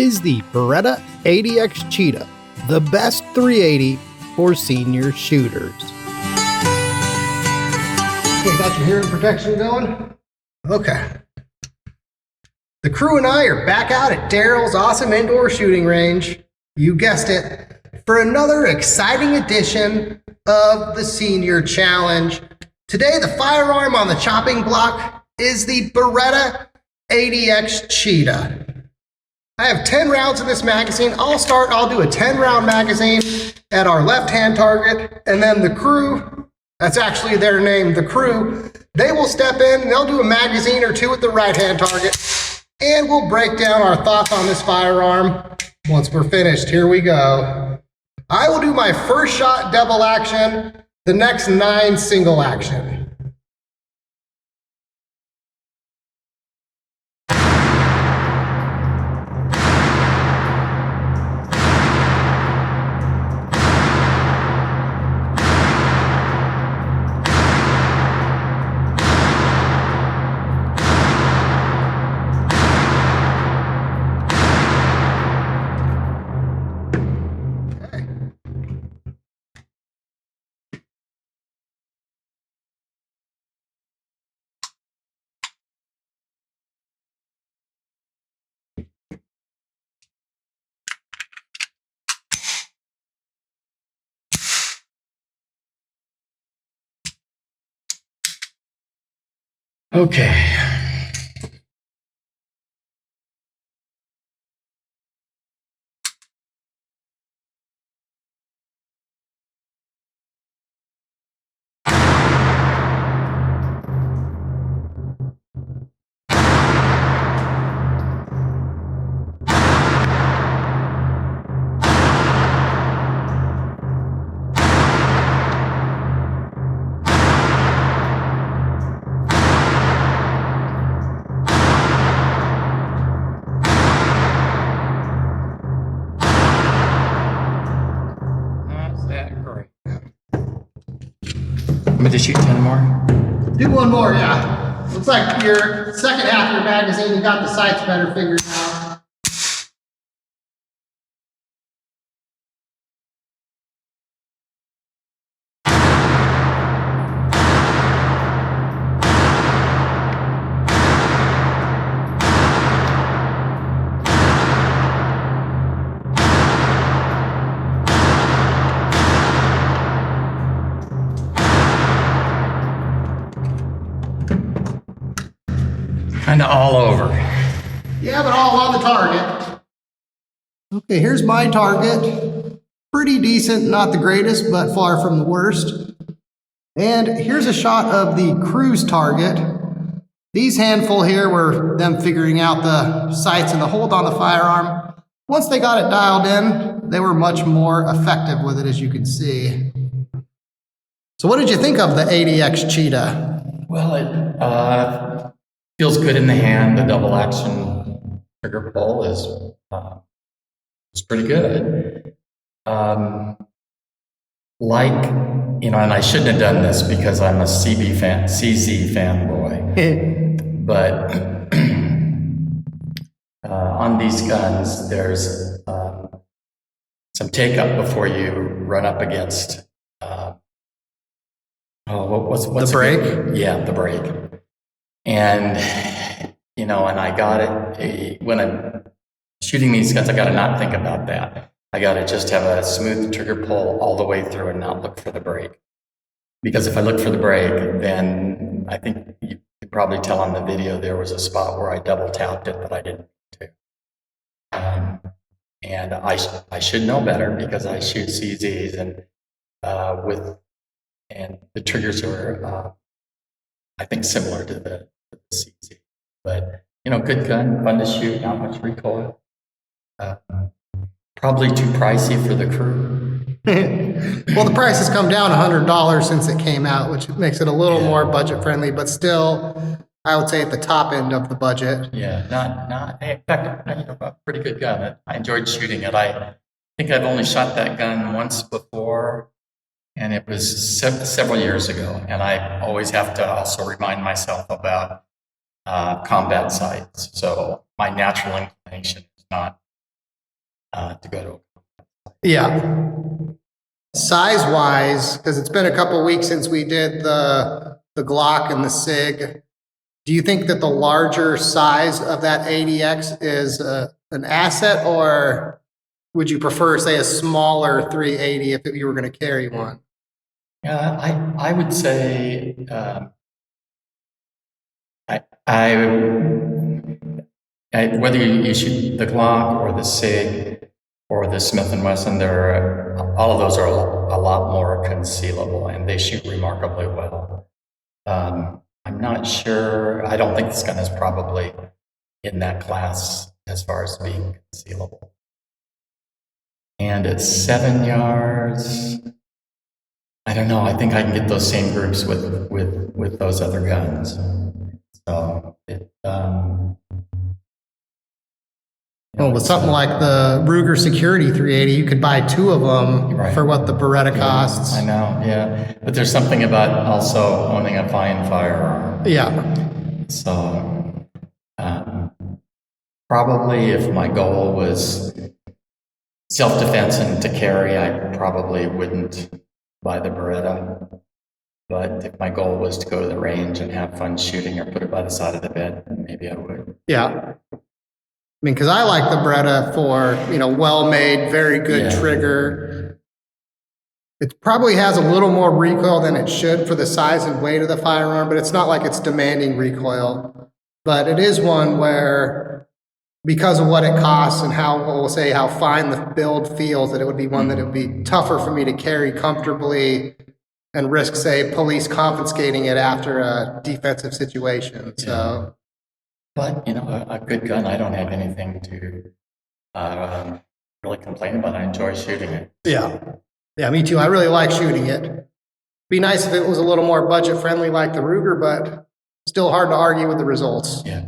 is the Beretta 80X Cheetah, the best 380 for senior shooters. Okay, got your hearing protection going? Okay. The crew and I are back out at Daryl's awesome indoor shooting range. You guessed it, for another exciting edition of the Senior Challenge. Today, the firearm on the chopping block is the Beretta 80X Cheetah. I have 10 rounds in this magazine. I'll do a 10-round magazine at our left-hand target, and then the crew, that's actually their name, the crew, they will step in, they'll do a magazine or two at the right-hand target, and we'll break down our thoughts on this firearm once we're finished. Here we go. I will do my first shot double action, the next 9 single action. Okay. I'm going to shoot 10 more. Do one more, yeah. Looks like your second half of your magazine, you got the sights better figured out. Kind of all over. Yeah, but all on the target. Okay, here's my target. Pretty decent, not the greatest, but far from the worst. And here's a shot of the crew's target. These handful here were them figuring out the sights and the hold on the firearm. Once they got it dialed in, they were much more effective with it, as you can see. So what did you think of the 80X Cheetah? Well, it feels good in the hand. The double action trigger pull is pretty good. And I shouldn't have done this because I'm a CZ fanboy. But on these guns, there's some take up before you run up against what's the brake? Yeah, the brake. And and I got it when I'm shooting these guns, I got to not think about that. I got to just have a smooth trigger pull all the way through and not look for the brake. Because if I look for the brake, then I think you could probably tell on the video there was a spot where I double tapped it, but I didn't do. And I should know better because I shoot CZs and the triggers are I think similar to the CZ. But good gun, fun to shoot, not much recoil. Probably too pricey for the crew. Well, the price has come down $100 since it came out, which makes it a little more budget friendly, but still, I would say at the top end of the budget. Yeah, not. In fact, a pretty good gun. I enjoyed shooting it. I think I've only shot that gun once before, and it was several years ago. And I always have to also remind myself about combat sights. So my natural inclination is not to go to. Yeah. Size wise, because it's been a couple weeks since we did the Glock and the SIG. Do you think that the larger size of that 80X is an asset, or would you prefer, say, a smaller 380 if you were going to carry one? I would say whether you shoot the Glock or the SIG or the Smith & Wesson, all of those are a lot more concealable, and they shoot remarkably well. I'm not sure. I don't think this gun is probably in that class as far as being concealable. And at 7 yards, I don't know. I think I can get those same groups with those other guns. So Well, with something like the Ruger Security 380, you could buy 2 of them for what the Beretta costs. I know, yeah. But there's something about also owning a fine firearm. Yeah. So probably if my goal was self-defense and to carry, I probably wouldn't buy the Beretta. But if my goal was to go to the range and have fun shooting or put it by the side of the bed, maybe I would. Yeah. I mean, because I like the Beretta for, well-made, very good trigger. It probably has a little more recoil than it should for the size and weight of the firearm, but it's not like it's demanding recoil. But it is one where, because of what it costs and how fine the build feels, that it would be one that it would be tougher for me to carry comfortably and risk, say, police confiscating it after a defensive situation. So. But, a good gun, I don't have anything to really complain about. I enjoy shooting it. Yeah. Yeah, me too. I really like shooting it. Be nice if it was a little more budget friendly like the Ruger, but still hard to argue with the results. Yeah.